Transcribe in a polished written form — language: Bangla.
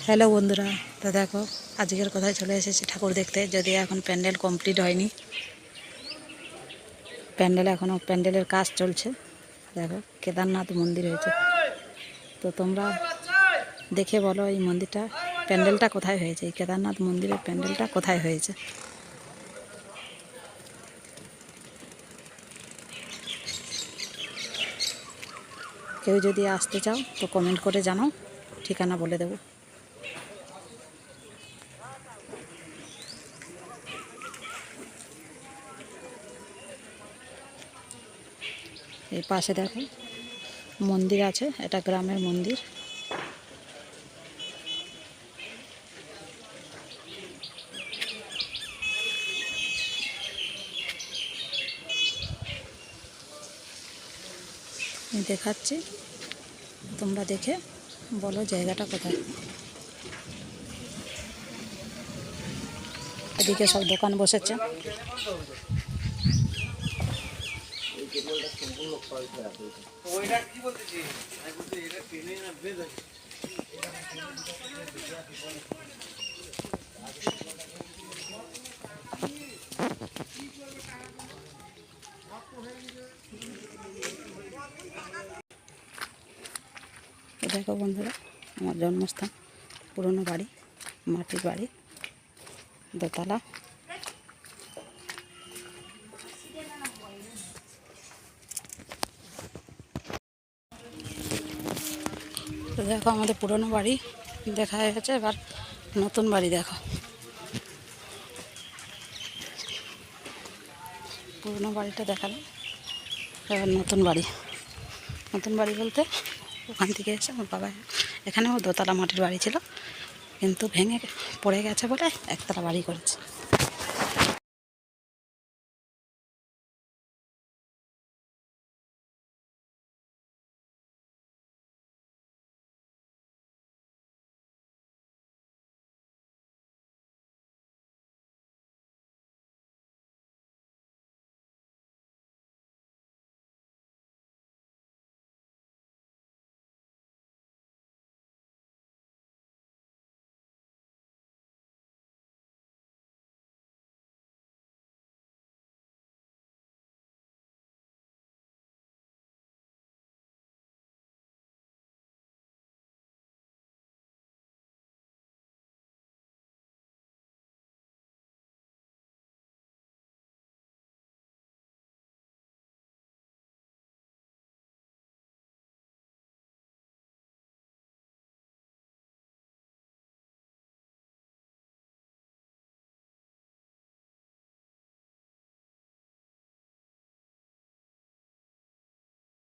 হ্যালো বন্ধুরা, তো দেখো আজকের কথায় চলে এসেছি ঠাকুর দেখতে। যদি এখন প্যান্ডেল কমপ্লিট হয়নি, প্যান্ডেলের কাজ চলছে। দেখো কেদারনাথ মন্দির হয়েছে। তো তোমরা দেখে বলো এই মন্দিরটা, প্যান্ডেলটা কোথায় হয়েছে, এই কেদারনাথ মন্দিরের প্যান্ডেলটা কোথায় হয়েছে। কেউ যদি আসতে চাও তো কমেন্ট করে জানাও, ঠিকানা বলে দেবো। এই পাশে দেখো মন্দির আছে, এটা গ্রামের মন্দির। আমি দেখাচ্ছি, তোমরা দেখে বলো জায়গাটা কোথায়। এদিকে সব দোকান বসেছে। দেখো বন্ধুরা, আমার জন্মস্থান, পুরনো বাড়ি, মাটির বাড়ি, দোতলা। তো দেখো আমাদের পুরনো বাড়ি দেখা হয়ে গেছে, এবার নতুন বাড়ি দেখো। পুরনো বাড়িটা দেখালাম, এবার নতুন বাড়ি। নতুন বাড়ি বলতে ওখান থেকে এসে আমার বাবা, এখানেও দোতলা মাটির বাড়ি ছিল, কিন্তু ভেঙে পড়ে গেছে বলে একতলা বাড়ি করেছে।